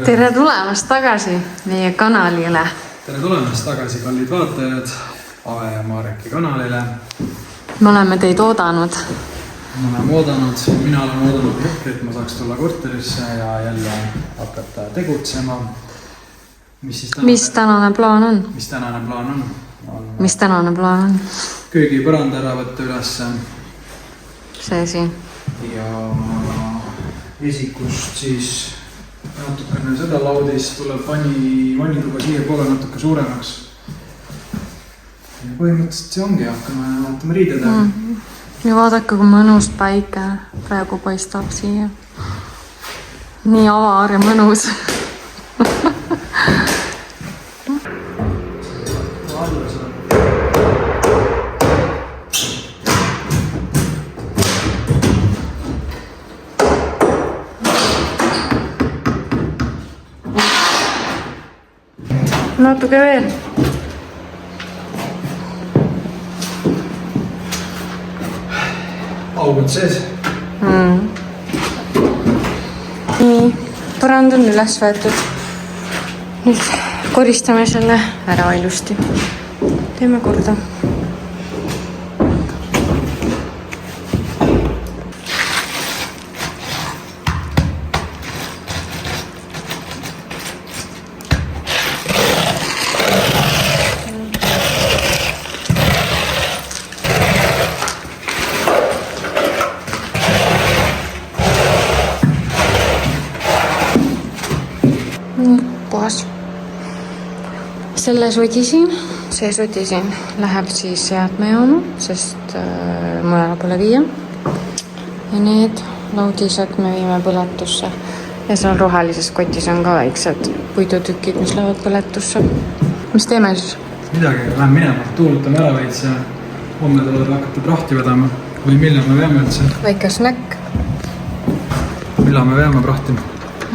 Tere tulemast tagasi meie kanalile. Tere tulemast tagasi, kallid vaatajad, Ave ja Mareki kanalile. Me oleme teid oodanud. Mina olen oodanud hetke, et ma saaks tulla korterisse ja jälle hakata tegutsema. Mis tänane plaan on? Mis tänane plaan on? Köögi põranda ära võtta ülesse. See siin. Ja esikust siis natukene seda laudis tuleb vannituba siia poole natuke suuremaks. Ja põhimõtteliselt see ongi, hakkame vaatama riidedega. Ja vaadake, kui mõnus päike praegu paistab siia. Nii avar ja mõnus. Natuke veel. Augud sees. Nii, põrand on üles võetud. Nüüd koristame selle ära ilusti. Teeme korda. Puhas. See sodi siin läheb siis jäätmejaama, sest mujale pole viia. Ja need laudised me viime põletusse. Ja seal rohelises kotis on ka väiksed puidutükid, mis lähevad põletusse. Mis teeme siis? Midagi, lähen minema, tuulutame ära veits ja homme tuleb hakata prahti vedama. Või millal me veame üldse? Väike snäkk. Millal me veame prahti?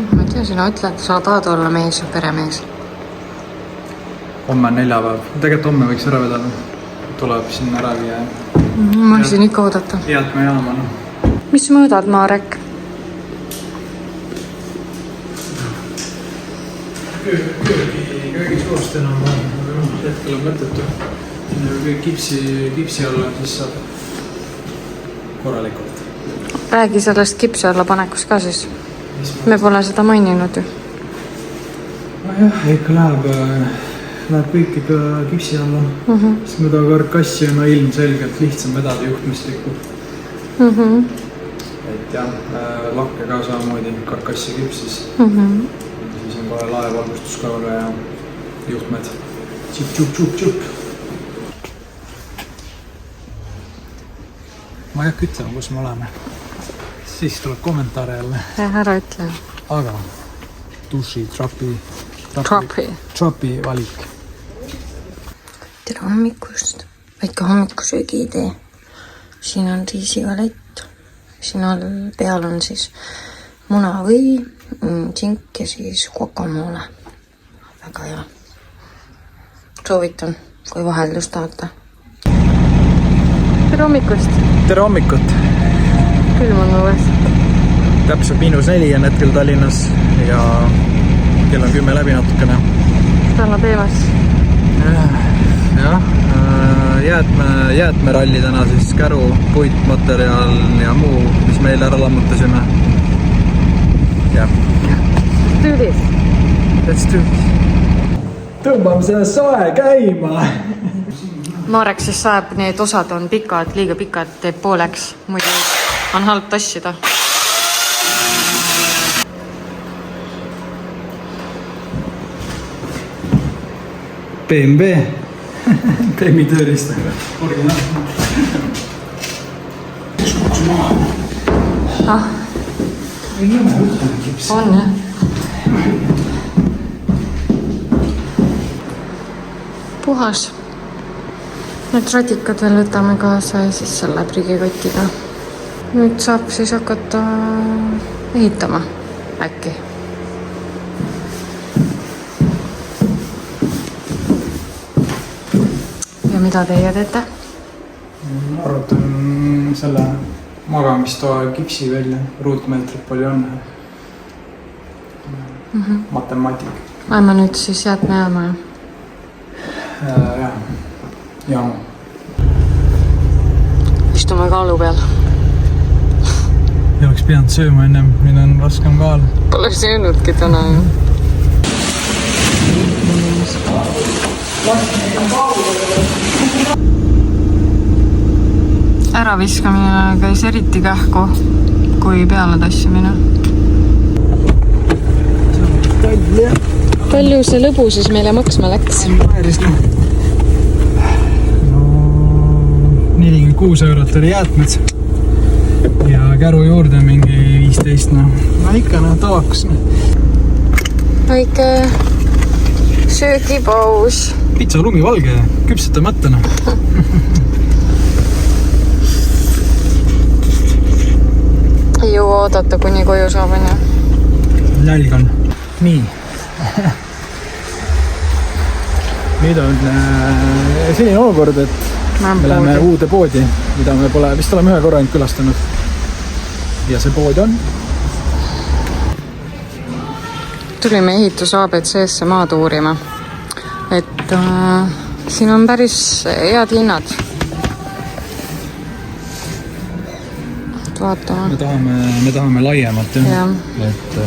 Ma ei tea, sina ütled, sa tahad olla mees ja peremees. Homme on neljapäev. Tegelikult homme võiks ära vedada. Tuleb sinna ära viia. Ma võiksin ikka oodata. Jäätmejaama. Mis mõõdad, Marek? Köögi suurust enam on. Hetkel on mõttetu. Kipsi alla siis saab korralikult. Räägi sellest kipsi alla panekus ka siis. Me pole seda maininud ju. Jah, ikka läheb kõik ikka kipsi alla. Sest mida karkassi on ilmselgelt lihtsam vedada juhtmistikku. Et jah, lakke ka samamoodi karkassi kipsis. Siis on kohe laevalgustus ka väga ja juhtmed. Tšup. Ma ei hakka ütlema, kus me oleme. Siis tuleb kommentaare jälle. Ära ütle. Aga duši, trapi valik. Tere hommikust. Väike hommikusöögi idee. Siin on riisigalett. Siin all peal on siis munavõi, tsink ja siis guacamole. Väga hea. Soovitan, kui vaheldust tahate. Tere hommikust. Tere hommikut. Külm on õues. Täpselt -4 on hetkel Tallinnas ja kell on 10 läbi natukene. Talla teemas. Jah, jäätmeralli täna siis käru, puitmaterjal ja muu, mis meil ära lammutasime. Jah. Tüülis. Let's do it. Tõmbame selle sae käima. Marek siis saab, need osad on pikad, liiga pikad, teeb pooleks. Muidu on halb tassida. BMW. BMW tööristaga. On jah. Puhas. Need radikad veel võtame kaasa ja siis selle prügikotiga. Nüüd saab siis hakata ehitama äkki. Ja mida teie teete? Arvutan selle magamistoa kipsi välja, ruutmeetrit palju on. matemaatik. Lähme nüüd siis jäätmejaama. Jaama. Istume kaalu peal. Ja oleks pidanud sööma ennem, nüüd on raskem kaal. Pole söönudki täna ju. Äraviskamine käis eriti kähku kui peale tassimine. Palju see lõbu siis meile maksma läks? No 46 eurot oli jäätmed ja käru juurde mingi 15, no ikka tavakus. Väike söögipaus. Pitsa lumivalge, küpsetamata. Ei jõua oodata, kuni koju saab, on ju? Nälg on. Nii. Nüüd on selline olukord, et me läheme uude poodi, mida me pole, vist oleme ühe korra ainult külastanud. Ja see pood on? Tulime ehitus ABC-sse maad uurima. Et siin on päris head hinnad. Vaatame. Me tahame laiemat, jah. Et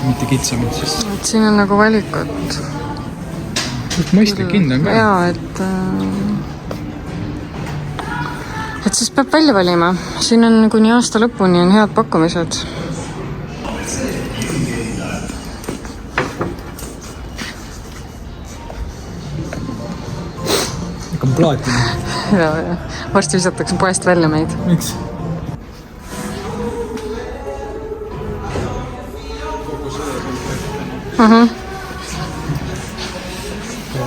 mitte kitsamalt siis. Et siin on nagu valikut. Mõistlik hind on ka. Jaa, et siis peab välja valima. Siin on kuni aasta lõpuni on head pakkumised. Ikka on plaatine. Ja. Varsti visatakse poest välja meid. Miks?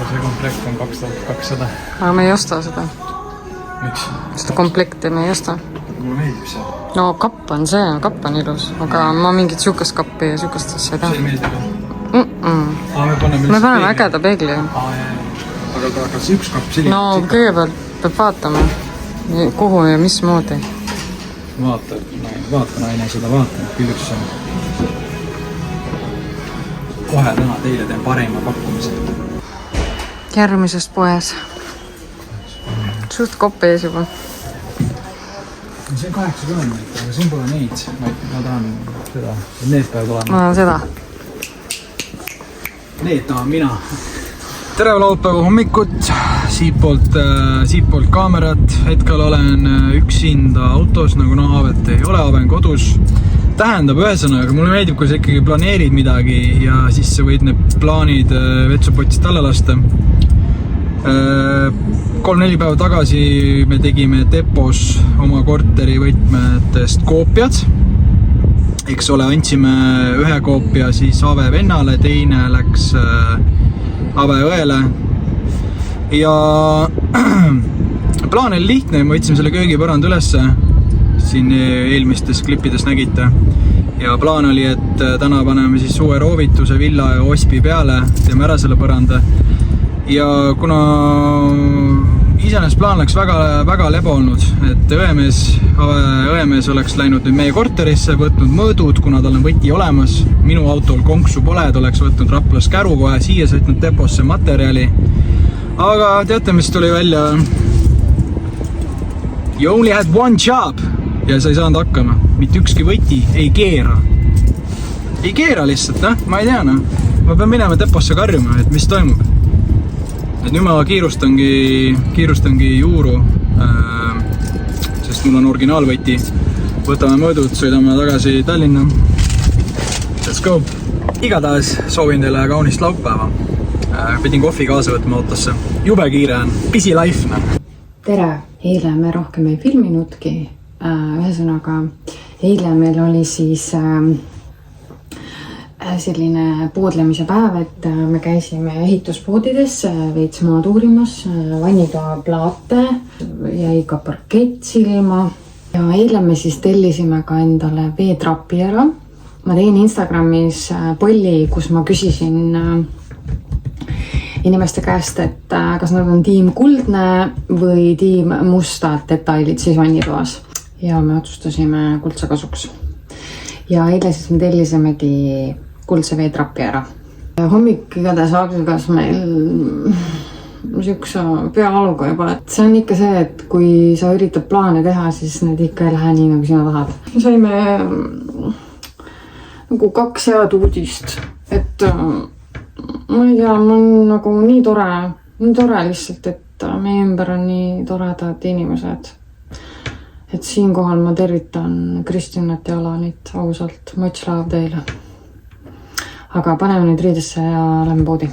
See komplekt on 2200. Aga me ei osta seda. Miks? Seda komplekti me ei osta. Mulle meeldib see. No kapp on see, kapp on ilus. Aga ma mingit sukast kappi ja sukast asja ei See ei taha. meeldib. Me paneme ägeda peegli. Aga see üks kapp selline? No kõigepealt peab vaatama, kuhu ja mismoodi. Vaata naine seda vaata, küllüks on. Kohe täna teile teen parima pakkumise. Järgmisest poes. Suht kopp ees juba. See on 80, aga siin pole neid. Ma tahan seda. Need peavad olema. Ma tahan seda. Need tahan mina. Tere laupäeva hommikut. Siitpoolt kaamerat. Hetkel olen üksinda autos, nagu Haavet ei ole, Ave on kodus. Tähendab ühesõnaga, mulle meeldib, kui sa ikkagi planeerid midagi ja siis sa võid need plaanid vetsupotist alla lasta. 3-4 päeva tagasi me tegime depos oma korteri võtmetest koopiad. Eks ole, andsime ühe koopia siis Ave vennale, teine läks Ave õele. Ja plaan oli lihtne, me võtsime selle köögipõrand ülesse. Siin eelmistes klippides nägite. Ja plaan oli, et täna paneme siis uue roovituse villa ja ospi peale, teeme ära selle põranda. Ja kuna iseenesest plaan läks väga lebo olnud, et õemees oleks läinud nüüd meie korterisse, võtnud mõõdud, kuna tal on võti olemas. Minu autol konksu pole, ta oleks võtnud Raplas käru kohe siia, sõitnud deposse materjali. Aga teate, mis tuli välja? You only had one job! Ja sa ei saanud hakkama. Mitte ükski võti ei keera. Ei keera lihtsalt, ma ei tea. Ma pean minema deposse karjuma, et mis toimub. Et nüüd ma kiirustangi juuru, sest mul on originaalvõti. Võtame mõõdud, sõidame tagasi Tallinna. Let's go! Igatahes soovin teile kaunist laupäeva. Pidin kohvi kaasa võtma autosse. Jube kiire on. Busy life. Tere! Eile me rohkem ei filminudki. Ühesõnaga, eile meil oli siis selline poodlemise päev, et me käisime ehituspoodides veits maad uurimas, vanniga plaate, jäi ka parkett silma. Ja eile me siis tellisime ka endale veetrapi ära. Ma tegin Instagramis polli, kus ma küsisin inimeste käest, et kas nad on tiim kuldne või tiim mustad detailid siis vannitoas. Ja me otsustasime kuldse kasuks. Ja eile siis me tellisimegi kuldse veetrapi ära. Hommik igatahes algas meil niisuguse peaaluga juba, et see on ikka see, et kui sa üritad plaane teha, siis need ikka ei lähe nii, nagu sina tahad. Me saime nagu 2 head uudist, et ma ei tea, mul on nagu nii tore lihtsalt, et meie ümber on nii toredad inimesed. Et siinkohal ma tervitan Kristinat ja Alanit ausalt, much love teile. Aga paneme nüüd riidesse ja lähme poodi.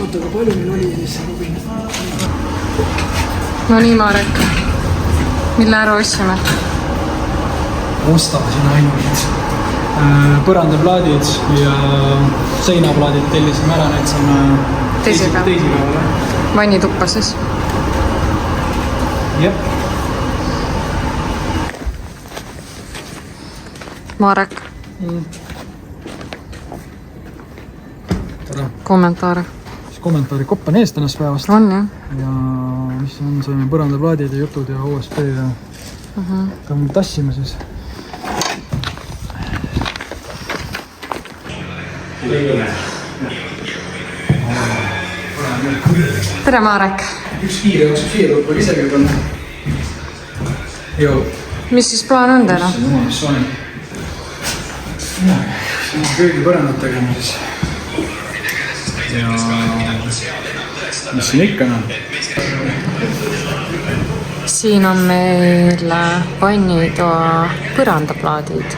Oota, aga palju meil oli siis Robin? No nii, Marek. Mille ära ossime? Ostasin ainult põrandaplaadid ja seinaplaadid tellisime ära, need saame teisipäeval. Vannituppa siis? Jep. Marek. Tere. Kommentaare. Kommentaari kopp on ees tänast päevast. On jah. Ja mis on, saime põrandaplaadid ja jutud ja OSP ja ka tassime siis. Tere, Marek. Üks kiire jooksu siia tuleb isegi panna. Joo. Mis siis plaan on teile? See on köögi põrandad tegema siis. Ja mis siin ikka on? Siin on meil vannitoa põrandaplaadid.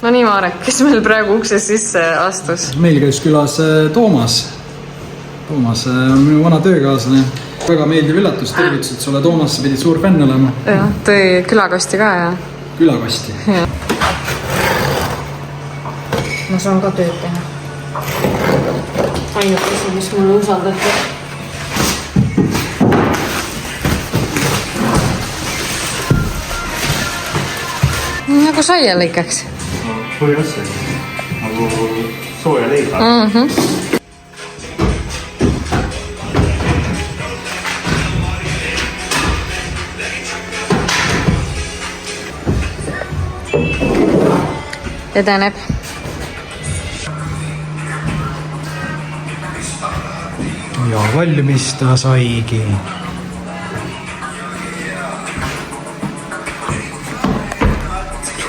No nii, Marek, kes meil praegu ukses sisse astus? Meil käis külas Toomas. Toomas on minu vana töökaaslane. Väga meeldiv üllatus, tervitused sulle, Toomas, sa pidid suur fänn olema. Jah, tõi külakasti ka, jah? Külakasti. Ja. Ma saan ka tööd teha. Ainukese, mis mulle usaldati. Nagu saia lõikaks. Põhjusel, nagu sooja leiba. Edeneb. Ja valmis ta saigi.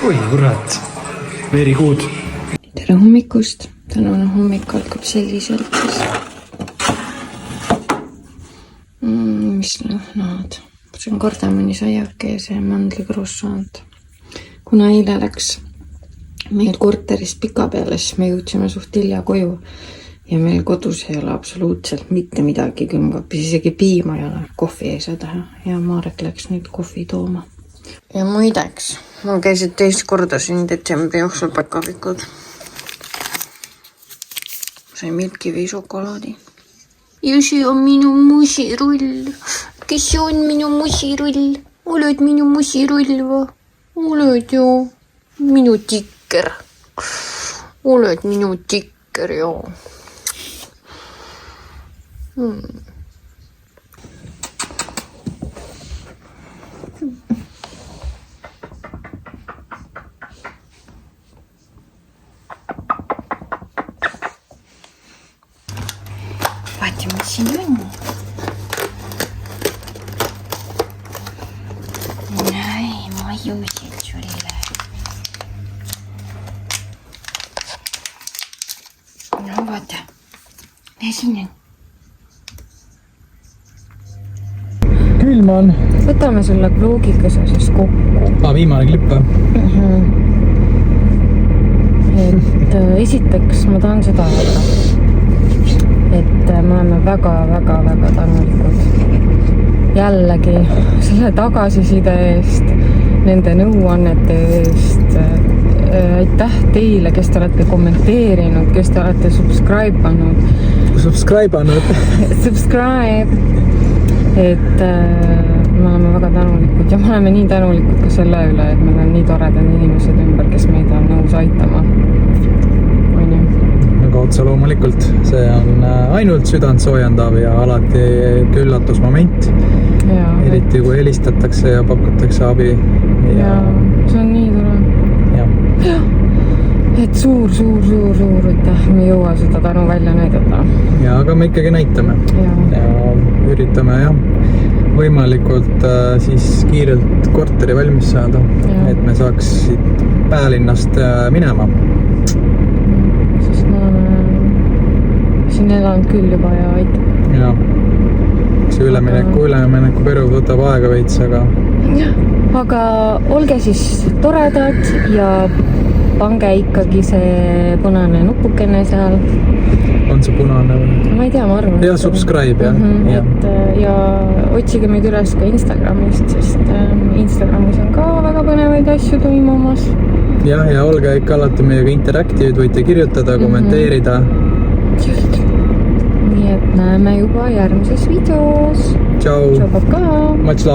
Oi, kurat. Very good. Tere hommikust. Tänane hommik algab selliselt. Mis lõhnad. See on kardamõnisaiake ja see mandlikrossant. Kuna eile läks meil korterist pika peale, siis me jõudsime suht hilja koju ja meil kodus ei ole absoluutselt mitte midagi külmkapis, isegi piima ei ole, kohvi ei saa teha ja Marek läks nüüd kohvi tooma. Ja muideks, mul käisid teist korda siin detsembri jooksul päkavikud. Sain Milky šokolaadi. Ja see on minu musirull. Kes see on minu musirull? Oled minu musirull või? Oled ju minu tikker. Oled minu tikker, joo. Vaata, mis siin on. Näi, majusid sulle. No vaata, näe siin on. Külm on. Võtame sulle pruugikese siis kokku. Viimane klipp. Et esiteks ma tahan seda öelda, et me oleme väga tänulikud jällegi selle tagasiside eest, nende nõuannete eest, aitäh teile, kes te olete kommenteerinud, kes te olete subscribe anud. Subscribe. Et me oleme väga tänulikud ja me oleme nii tänulikud ka selle üle, et meil on nii toredad inimesed ümber, kes meid on nõus aitama. Aga otsa loomulikult, see on ainult südant soojendav ja alati üllatusmoment. Eriti kui helistatakse ja pakutakse abi. Ja see on nii tore. Ja. Et suur, aitäh, me ei jõua seda tänu välja näidata. Ja, aga me ikkagi näitame. Ja üritame võimalikult siis kiirelt korteri valmis saada, et me saaks siit Päälinnast minema. Sest me oleme siin elanud küll juba ja aitab. Ja, see ülemineku periood võtab aega veits, aga olge siis toredad ja pange ikkagi see punane nupukene seal. On see punane või? Ma ei tea, ma arvan. Ja subscribe, ja otsige meid üles ka Instagramist, sest Instagramis on ka väga põnevaid asju toimumas. Ja olge ikka alati meiega interaktiivid, võite kirjutada, kommenteerida. Just. Nii et näeme juba järgmises videos. Tšau. Tšau, paka. Much love.